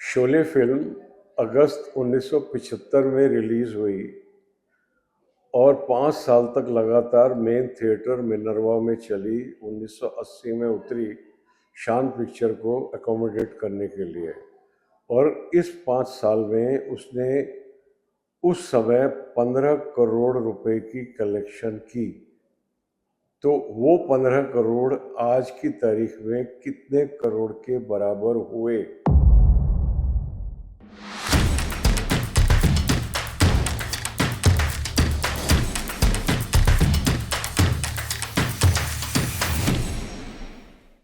Sholay film अगस्त 1975 में release हुई और 5 साल तक लगातार मेन थिएटर मिनर्वा में चली। 1980 में उतरी शान पिक्चर को अकोमोडेट करने के लिए, और इस 5 साल में उसने उस समय 15 करोड़ रुपए की कलेक्शन की। तो वो 15 करोड़ आज की तारीख में कितने करोड़ के बराबर हुए?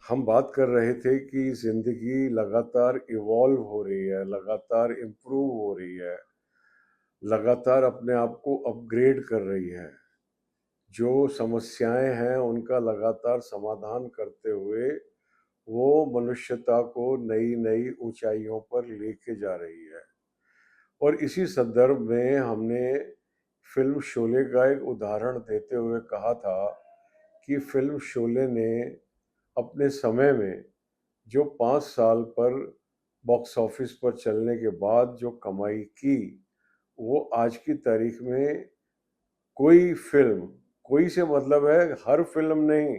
हम बात कर रहे थे कि ज़िंदगी लगातार इवॉल्व हो रही है, लगातार इम्प्रूव हो रही है, लगातार अपने आप को अपग्रेड कर रही है। जो समस्याएं हैं उनका लगातार समाधान करते हुए वो मनुष्यता को नई नई ऊंचाइयों पर लेके जा रही है। और इसी संदर्भ में हमने फिल्म शोले का एक उदाहरण देते हुए कहा था कि फिल्म शोले ने अपने समय में जो 5 साल पर बॉक्स ऑफिस पर चलने के बाद जो कमाई की, वो आज की तारीख में कोई फिल्म, कोई से मतलब है हर फिल्म नहीं,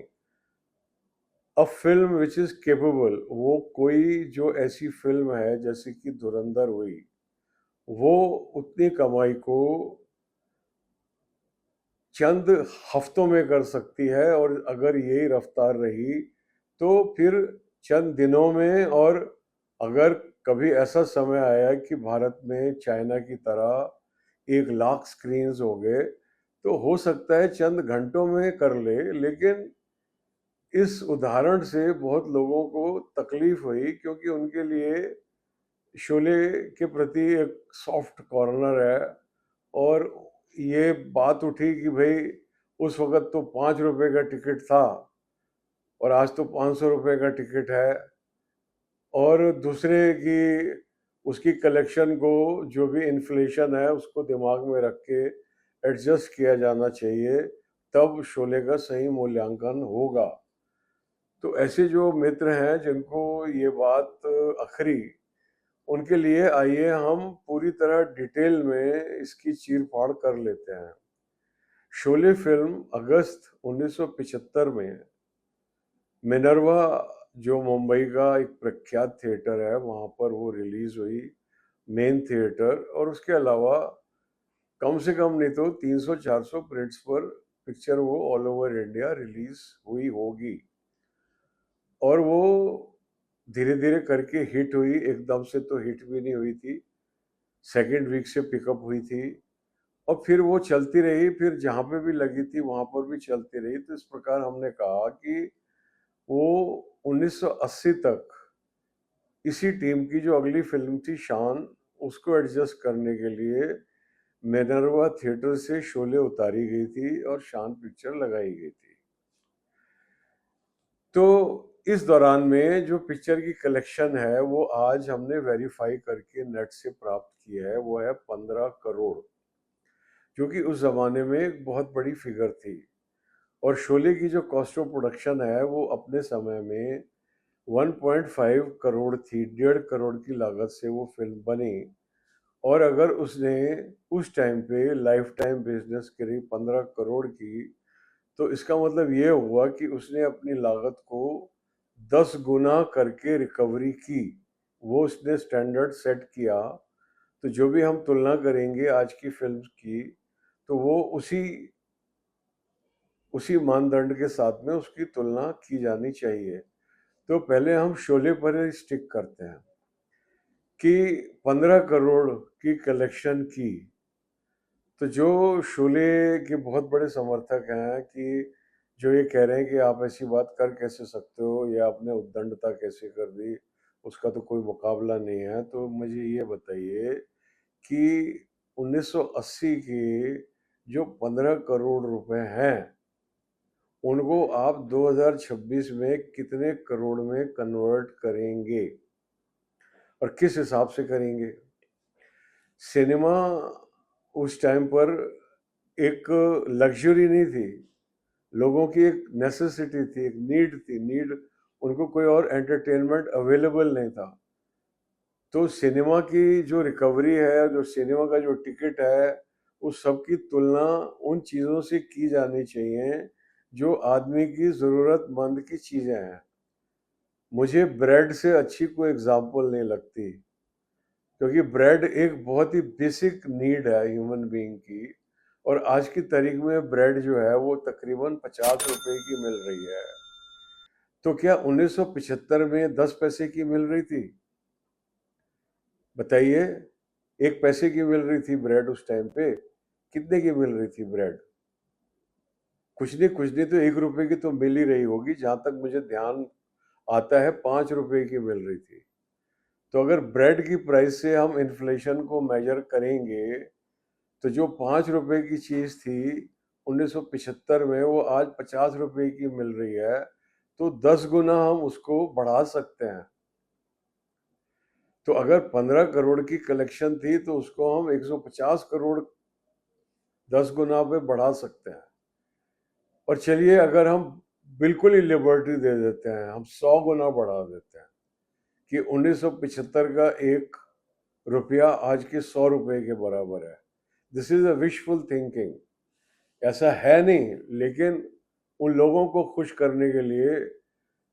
a film which is capable, वो कोई जो ऐसी फिल्म है जैसे कि धुरंधर हुई, वो उतनी कमाई को चंद हफ्तों में कर सकती है। और अगर यही रफ्तार रही तो फिर चंद दिनों में, और अगर कभी ऐसा समय आया कि भारत में चाइना की तरह 1 लाख स्क्रीन्स हो गए तो हो सकता है चंद घंटों में कर ले। लेकिन इस उदाहरण से बहुत लोगों को तकलीफ हुई, क्योंकि उनके लिए शोले के प्रति एक सॉफ्ट कॉर्नर है। और ये बात उठी कि भाई उस वक़्त तो 5 रुपए का टिकट था और आज तो 500 रुपए का टिकट है। और दूसरे की उसकी कलेक्शन को, जो भी इन्फ्लेशन है उसको दिमाग में रख के एडजस्ट किया जाना चाहिए, तब शोले का सही मूल्यांकन होगा। तो ऐसे जो मित्र हैं जिनको ये बात अखरी, उनके लिए आइए हम पूरी तरह डिटेल में इसकी चीर-फाड़ कर लेते हैं। शोले फिल्म अगस्त 1975 में मिनर्वा, जो मुंबई का एक प्रख्यात थिएटर है, वहाँ पर वो रिलीज हुई, मेन थिएटर। और उसके अलावा कम से कम नहीं तो 300-400 प्रिंट्स पर पिक्चर वो ऑल ओवर इंडिया रिलीज हुई होगी। और वो धीरे धीरे करके हिट हुई, एकदम से तो हिट भी नहीं हुई थी, सेकेंड वीक से पिकअप हुई थी और फिर वो चलती रही, फिर जहाँ पे भी लगी थी वहाँ पर भी चलती रही। तो इस प्रकार हमने कहा कि वो 1980 तक इसी टीम की जो अगली फिल्म थी शान, उसको एडजस्ट करने के लिए मिनर्वा थिएटर से शोले उतारी गई थी और शान पिक्चर लगाई गई थी। तो इस दौरान में जो पिक्चर की कलेक्शन है वो आज हमने वेरीफाई करके नेट से प्राप्त की है, वो है 15 करोड़, जो कि उस जमाने में एक बहुत बड़ी फिगर थी। और शोले की जो कॉस्ट ऑफ प्रोडक्शन है वो अपने समय में 1.5 करोड़ थी, 1.5 करोड़ की लागत से वो फिल्म बनी। और अगर उसने उस टाइम पे लाइफ टाइम बिजनेस करी 15 करोड़ की, तो इसका मतलब ये हुआ कि उसने अपनी लागत को 10 गुना करके रिकवरी की। वो उसने स्टैंडर्ड सेट किया। तो जो भी हम तुलना करेंगे आज की फिल्म की, तो वो उसी उसी मानदंड के साथ में उसकी तुलना की जानी चाहिए। तो पहले हम शोले पर ही स्टिक करते हैं कि 15 करोड़ की कलेक्शन की। तो जो शोले के बहुत बड़े समर्थक हैं कि जो ये कह रहे हैं कि आप ऐसी बात कर कैसे सकते हो, या आपने उद्दंडता कैसे कर दी, उसका तो कोई मुकाबला नहीं है। तो मुझे ये बताइए कि 1980 के जो 15 करोड़ रुपए हैं, उनको आप 2026 में कितने करोड़ में कन्वर्ट करेंगे और किस हिसाब से करेंगे? सिनेमा उस टाइम पर एक लग्ज़री नहीं थी, लोगों की एक नेसेसिटी थी, एक नीड थी, नीड। उनको कोई और एंटरटेनमेंट अवेलेबल नहीं था। तो सिनेमा की जो रिकवरी है, जो सिनेमा का जो टिकट है, उस सब की तुलना उन चीज़ों से की जानी चाहिए जो आदमी की ज़रूरतमंद की चीज़ें हैं। मुझे ब्रेड से अच्छी कोई एग्ज़ाम्पल नहीं लगती, क्योंकि ब्रेड एक बहुत ही बेसिक नीड है ह्यूमन बीइंग की, और आज की तारीख में ब्रेड जो है वो तकरीबन 50 रुपए की मिल रही है। तो क्या 1975 में 10 पैसे की मिल रही थी? बताइए। 1 पैसे की मिल रही थी ब्रेड उस टाइम पे। कितने की मिल रही थी ब्रेड? कुछ नहीं तो 1 रुपए की तो मिल ही रही होगी, जहां तक मुझे ध्यान आता है 5 रुपए की मिल रही थी। तो अगर ब्रेड की प्राइस से हम इन्फ्लेशन को मेजर करेंगे, तो जो 5 रुपए की चीज थी 1975 में, वो आज 50 रुपए की मिल रही है। तो 10 गुना हम उसको बढ़ा सकते हैं। तो अगर 15 करोड़ की कलेक्शन थी तो उसको हम 150 करोड़ 10 गुना पे बढ़ा सकते हैं। और चलिए, अगर हम बिल्कुल ही लिबर्टी दे देते हैं, हम 100 गुना बढ़ा देते हैं कि 1975 का 1 रुपया आज के 100 रुपए के बराबर है। This is a wishful thinking. ऐसा है नहीं, लेकिन उन लोगों को खुश करने के लिए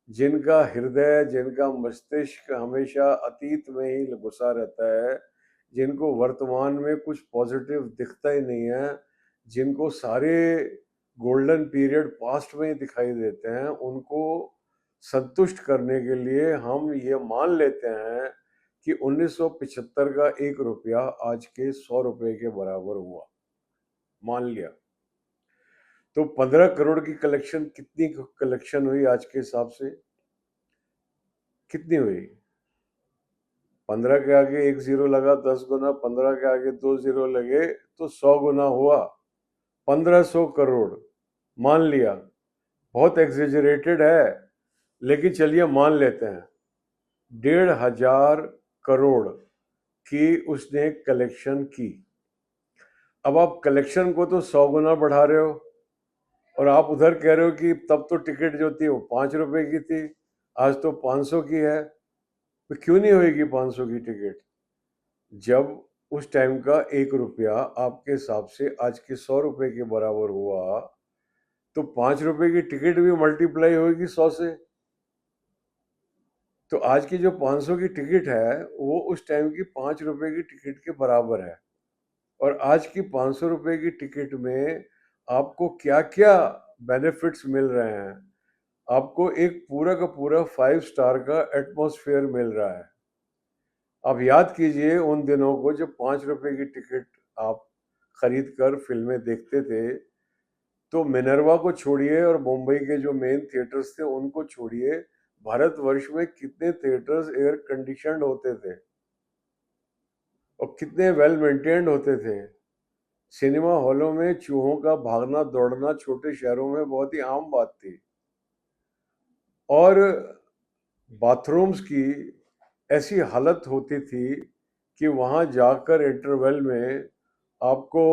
जिनका हृदय, जिनका मस्तिष्क हमेशा अतीत में ही घुसा रहता है, जिनको वर्तमान में कुछ पॉजिटिव दिखता ही नहीं है, जिनको सारे गोल्डन पीरियड पास्ट में ही दिखाई देते हैं, उनको संतुष्ट करने के लिए हम ये मान लेते हैं कि 1975 का 1 रुपया आज के 100 रुपए के बराबर हुआ। मान लिया। तो 15 करोड़ की कलेक्शन, कितनी कलेक्शन हुई आज के हिसाब से? कितनी हुई? 15 के आगे 1 जीरो लगा 10 गुना, 15 के आगे 2 जीरो लगे तो 100 गुना हुआ। 1500 करोड़ मान लिया। बहुत एग्जेजरेटेड है, लेकिन चलिए मान लेते हैं। 1,500 करोड़ की उसने कलेक्शन की। अब आप कलेक्शन को तो 100 गुना बढ़ा रहे हो, और आप उधर कह रहे हो कि तब तो टिकट जो थी वो 5 रुपए की थी, आज तो 500 की है। तो क्यों नहीं होएगी 500 की टिकट? जब उस टाइम का 1 रुपया आपके हिसाब से आज के 100 रुपए के बराबर हुआ, तो 5 रुपए की टिकट भी मल्टीप्लाई होगी 100 से। तो आज की जो 500 की टिकट है वो उस टाइम की 5 रुपए की टिकट के बराबर है। और आज की 500 रुपए की टिकट में आपको क्या क्या बेनिफिट्स मिल रहे हैं? आपको एक पूरा का पूरा 5 स्टार का एटमॉस्फेयर मिल रहा है। आप याद कीजिए उन दिनों को जब 5 रुपए की टिकट आप खरीद कर फिल्में देखते थे। तो मिनर्वा को छोड़िए और मुंबई के जो मेन थिएटर्स थे उनको छोड़िए, भारतवर्ष में कितने थिएटर्स एयर कंडीशनड होते थे और कितने वेल मेंटेन्ड होते थे। सिनेमा हॉलों में चूहों का भागना दौड़ना छोटे शहरों में बहुत ही आम बात थी। और बाथरूम्स की ऐसी हालत होती थी कि वहां जाकर इंटरवल में आपको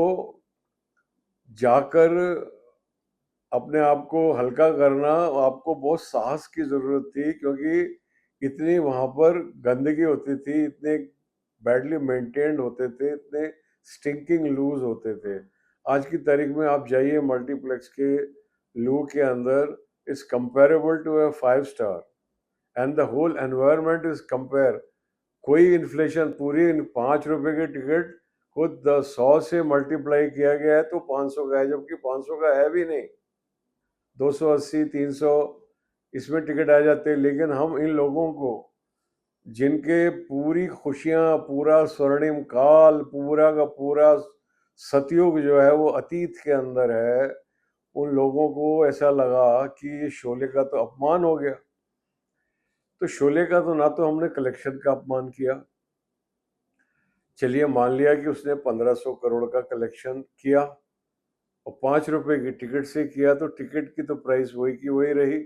जाकर अपने आप को हल्का करना, आपको बहुत साहस की ज़रूरत थी, क्योंकि इतनी वहाँ पर गंदगी होती थी, इतने बैडली मेंटेन्ड होते थे, इतने स्टिंकिंग लूज होते थे। आज की तारीख में आप जाइए मल्टीप्लेक्स के लू के अंदर, is comparable to a 5 star, and the whole environment is compare. कोई इन्फ्लेशन, पूरी 5 रुपए की टिकट खुद 100 से मल्टीप्लाई किया गया है तो 500 का है, जबकि 500 का है भी नहीं। 280, 300 इसमें टिकट आ जाते हैं। लेकिन हम इन लोगों को, जिनके पूरी खुशियां, पूरा स्वर्णिम काल, पूरा का पूरा सतयुग जो है वो अतीत के अंदर है, उन लोगों को ऐसा लगा कि ये शोले का तो अपमान हो गया। तो शोले का तो ना तो हमने कलेक्शन का अपमान किया, चलिए मान लिया कि उसने 1500 करोड़ का कलेक्शन किया और 5 रुपए की टिकट से किया, तो टिकट की तो प्राइस वही की वही रही,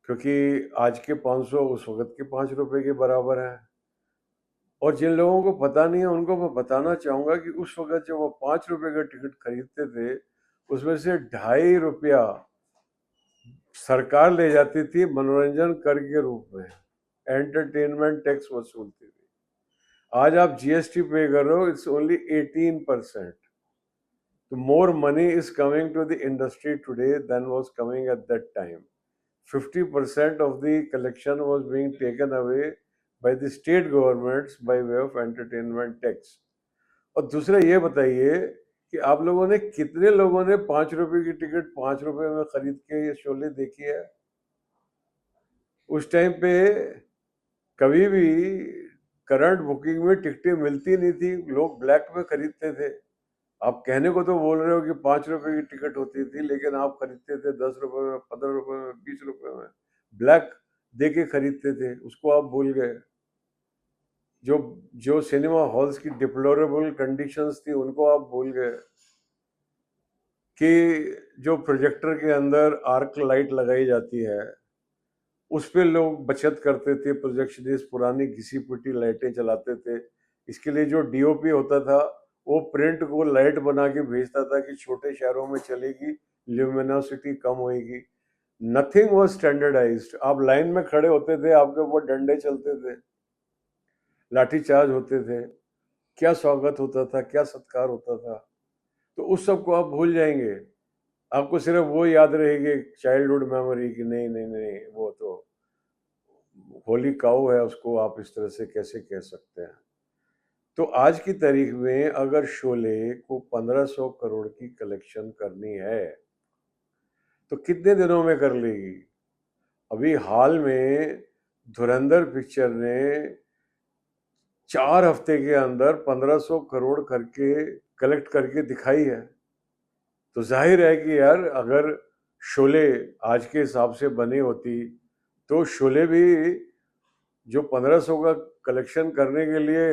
क्योंकि आज के 500 उस वक्त के 5 रुपए के बराबर है। और जिन लोगों को पता नहीं है उनको मैं बताना चाहूंगा कि उस वक्त जब वो 5 रुपए का टिकट खरीदते थे, उसमें से 2.5 रुपया सरकार ले जाती थी मनोरंजन कर के रूप में, एंटरटेनमेंट टैक्स वसूलती थी। आज आप जीएसटी पे कर रहे हो, इट्स ओनली 18%. तो more money is coming to the industry today than was coming at that time. 50% of the collection was being taken away by the state governments by way of entertainment tax. और दूसरा ये बताइए कि आप लोगों ने कितने लोगों ने 5 रुपए की टिकट 5 रुपए में खरीद के ये शोले देखी है? उस टाइम पे कभी भी करंट बुकिंग में टिकटें मिलती नहीं थी, लोग ब्लैक में खरीदते थे. आप कहने को तो बोल रहे हो कि 5 रुपए की टिकट होती थी, लेकिन आप खरीदते थे 10 रुपए में, 15 रुपए में, 20 रुपए में. ब्लैक दे के खरीदते थे, उसको आप भूल गए. जो जो सिनेमा हॉल्स की डिप्लोरेबल कंडीशंस थी उनको आप भूल गए. कि जो प्रोजेक्टर के अंदर आर्क लाइट लगाई जाती है उस पे लोग बचत करते थे, प्रोजेक्शनिस्ट पुरानी घिसी पिटी लाइटें चलाते थे. इसके लिए जो डीओपी होता था वो प्रिंट को लाइट बना के भेजता था कि छोटे शहरों में चलेगी, ल्यूमिनोसिटी कम होएगी. Nothing was standardised. आप लाइन में खड़े होते थे, आपके ऊपर डंडे चलते थे, लाठीचार्ज होते थे. क्या स्वागत होता था, क्या सत्कार होता था. तो उस सब को आप भूल जाएंगे. आपको सिर्फ वो याद रहेगी चाइल्डहुड मेमोरी कि नहीं नहीं नहीं, वो तो होली काऊ है, उसको आप इस तरह से कैसे कह सकते हैं. तो आज की तारीख में अगर शोले को 1500 करोड़ की कलेक्शन करनी है तो कितने दिनों में कर लेगी? अभी हाल में धुरंधर पिक्चर ने 4 हफ्ते के अंदर 1500 करोड़ करके कलेक्ट करके दिखाई है. तो जाहिर है कि यार अगर शोले आज के हिसाब से बनी होती तो शोले भी जो 1500 का कलेक्शन करने के लिए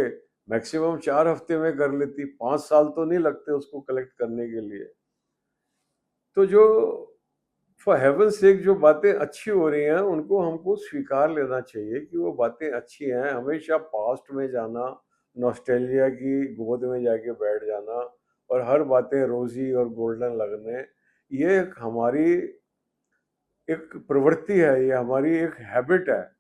मैक्सिमम 4 हफ्ते में कर लेती. 5 साल तो नहीं लगते उसको कलेक्ट करने के लिए. तो जो फॉर हेवन सेक जो बातें अच्छी हो रही हैं उनको हमको स्वीकार लेना चाहिए कि वो बातें अच्छी हैं. हमेशा पास्ट में जाना, नॉस्टैल्जिया की गोद में जाके बैठ जाना और हर बातें रोजी और गोल्डन लगने, ये एक हमारी एक प्रवृत्ति है, ये हमारी एक हैबिट है.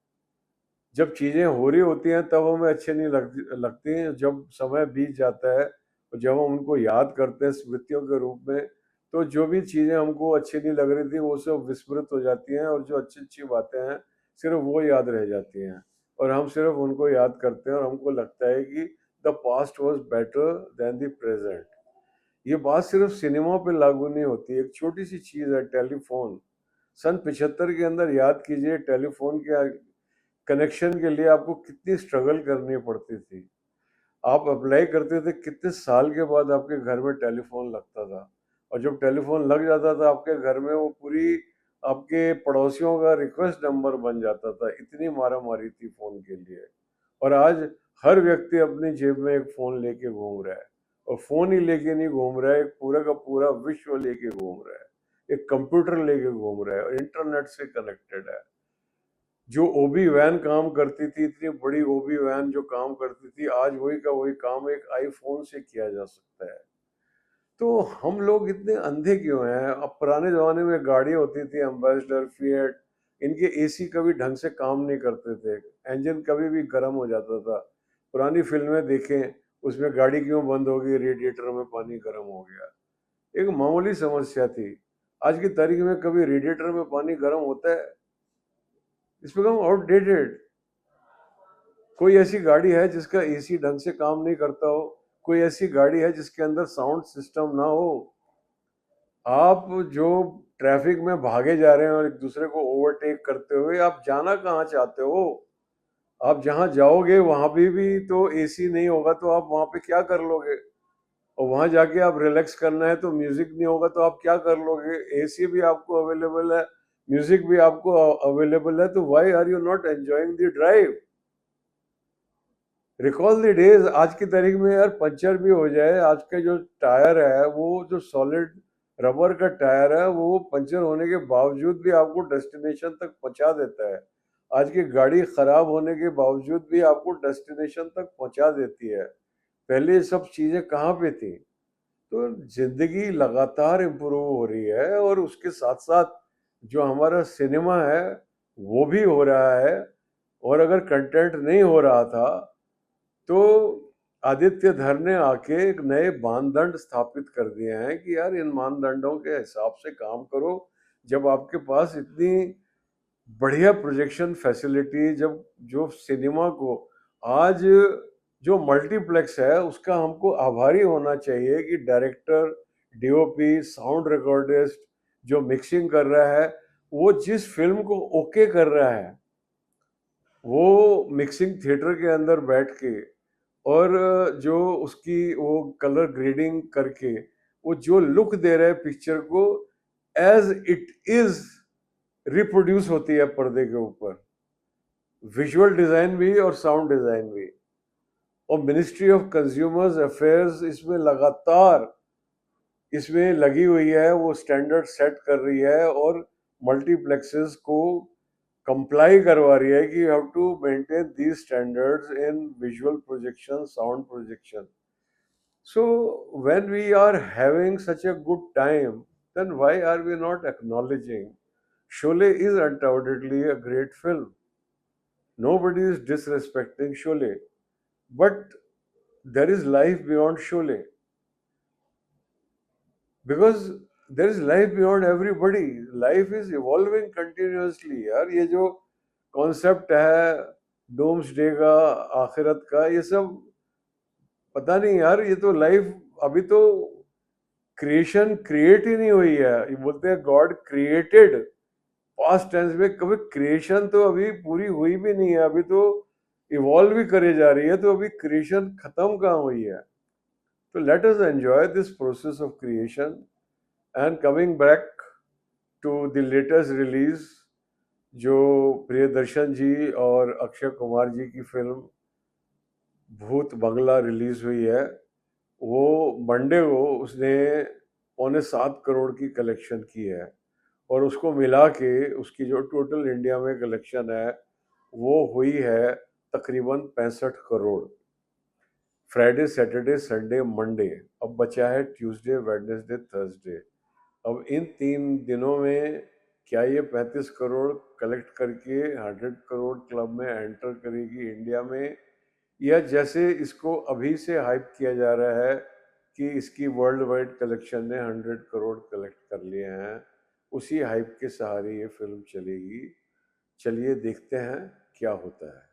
जब चीज़ें हो रही होती हैं तब हमें अच्छे नहीं लगती हैं. जब समय बीत जाता है और जब हम उनको याद करते हैं स्मृतियों के रूप में, तो जो भी चीज़ें हमको अच्छी नहीं लग रही थी वो सब विस्मृत हो जाती हैं और जो अच्छी अच्छी बातें हैं सिर्फ वो याद रह जाती हैं और हम सिर्फ उनको याद करते हैं और हमको लगता है कि the past was better than the present. ये बात सिर्फ सिनेमा पे लागू नहीं होती. एक छोटी सी चीज़ है टेलीफोन. सन 75 के अंदर याद कीजिए टेलीफोन के कनेक्शन के लिए आपको कितनी स्ट्रगल करनी पड़ती थी. आप अप्लाई करते थे, कितने साल के बाद आपके घर में टेलीफोन लगता था. और जब टेलीफोन लग जाता था आपके घर में, वो पूरी आपके पड़ोसियों का रिक्वेस्ट नंबर बन जाता था. इतनी मारा मारी थी फोन के लिए. और आज हर व्यक्ति अपनी जेब में एक फोन लेके घूम रहा है. और फोन ही लेके नहीं घूम रहा है, एक पूरा का पूरा विश्व लेके घूम रहा है, एक कंप्यूटर लेके घूम रहा है और इंटरनेट से कनेक्टेड है. जो ओबी वैन काम करती थी, इतनी बड़ी ओबी वैन जो काम करती थी, आज वही का वही काम एक आईफोन से किया जा सकता है. तो हम लोग इतने अंधे क्यों हैं? अब पुराने जमाने में गाड़ी होती थी एम्बेसडर, फिएट, इनके एसी कभी ढंग से काम नहीं करते थे, इंजन कभी भी गर्म हो जाता था. पुरानी फिल्में देखें, उसमें गाड़ी क्यों बंद हो गई, रेडिएटर में पानी गर्म हो गया. एक मामूली समस्या थी. आज की तारीख में कभी रेडिएटर में पानी गर्म होता है? It's become outdated. कोई ऐसी गाड़ी है जिसका एसी ढंग से काम नहीं करता हो? कोई ऐसी गाड़ी है जिसके अंदर साउंड सिस्टम ना हो? आप जो ट्रैफिक में भागे जा रहे हैं और एक दूसरे को ओवरटेक करते हुए, आप जाना कहाँ चाहते हो? आप जहाँ जाओगे वहां भी तो एसी नहीं होगा, तो आप वहां पे क्या कर लोगे? और वहां जाके आप रिलैक्स करना है तो म्यूजिक नहीं होगा तो आप क्या कर लोगे? एसी भी आपको अवेलेबल है, म्यूजिक भी आपको अवेलेबल है, तो why are you not enjoying the drive? Recall the days. आज की तारीख में यार पंचर भी हो जाए, आज के जो टायर है वो जो सॉलिड रबर का टायर है वो पंचर होने के बावजूद भी आपको डेस्टिनेशन तक पहुंचा देता है. आज की गाड़ी खराब होने के बावजूद भी आपको डेस्टिनेशन तक पहुंचा देती है. पहले ये सब चीजें कहाँ पे थी? तो जिंदगी लगातार इम्प्रूव हो रही है और उसके साथ साथ जो हमारा सिनेमा है वो भी हो रहा है. और अगर कंटेंट नहीं हो रहा था तो आदित्य धर ने आके एक नए मानदंड स्थापित कर दिए हैं कि यार इन मानदंडों के हिसाब से काम करो। जब आपके पास इतनी बढ़िया प्रोजेक्शन फैसिलिटी, जब जो सिनेमा को आज जो मल्टीप्लेक्स है उसका हमको आभारी होना चाहिए कि डायरेक्टर, डीओपी, साउंड रिकॉर्डिस्ट जो मिक्सिंग कर रहा है, वो जिस फिल्म को ओके कर रहा है वो मिक्सिंग थिएटर के अंदर बैठ के, और जो उसकी वो कलर ग्रेडिंग करके वो जो लुक दे रहे हैं पिक्चर को, एज इट इज रिप्रोड्यूस होती है पर्दे के ऊपर, विजुअल डिजाइन भी और साउंड डिजाइन भी। और मिनिस्ट्री ऑफ कंज्यूमर्स अफेयर्स इसमें लगातार इसमें लगी हुई है, वो स्टैंडर्ड सेट कर रही है और मल्टीप्लेक्सेस को कंप्लाई करवा रही है कि you have to maintain these standards in visual projection, sound projection. So when we are having such a good time, then why are we not acknowledging Sholay is undoubtedly a great film. Nobody is disrespecting Sholay, but there is life beyond Sholay, because there is life beyond everybody. Life is evolving continuously. यार ये जो concept है Doms day का, आखिरत का, ये सब पता नहीं यार, ये तो लाइफ अभी तो क्रिएशन क्रिएट ही नहीं हुई है। ये बोलते हैं गॉड क्रिएटेड, पास्ट टेंस में, कभी क्रिएशन तो अभी पूरी हुई भी नहीं है, अभी तो इवॉल्व भी करे जा रही है, तो अभी क्रिएशन खत्म कहाँ हुई है। तो let us enjoy this process of creation. And coming back to the latest release, जो प्रियदर्शन जी और अक्षय कुमार जी की फिल्म भूत बंगला रिलीज हुई है, वो मंडे को उसने 6.25 करोड़ की कलेक्शन की है, और उसको मिला के उसकी जो टोटल इंडिया में कलेक्शन है वो हुई है तकरीबन 65 crore. Friday, Saturday, Sunday, Monday, अब बचा है ट्यूसडे, वेडनेसडे, थर्सडे। अब इन 3 दिनों में क्या ये 35 करोड़ कलेक्ट करके 100 करोड़ क्लब में एंटर करेगी इंडिया में, या जैसे इसको अभी से हाइप किया जा रहा है कि इसकी वर्ल्ड वाइड कलेक्शन ने 100 करोड़ कलेक्ट कर लिए हैं, उसी हाइप के सहारे ये फिल्म चलेगी। चलिए देखते हैं क्या होता है।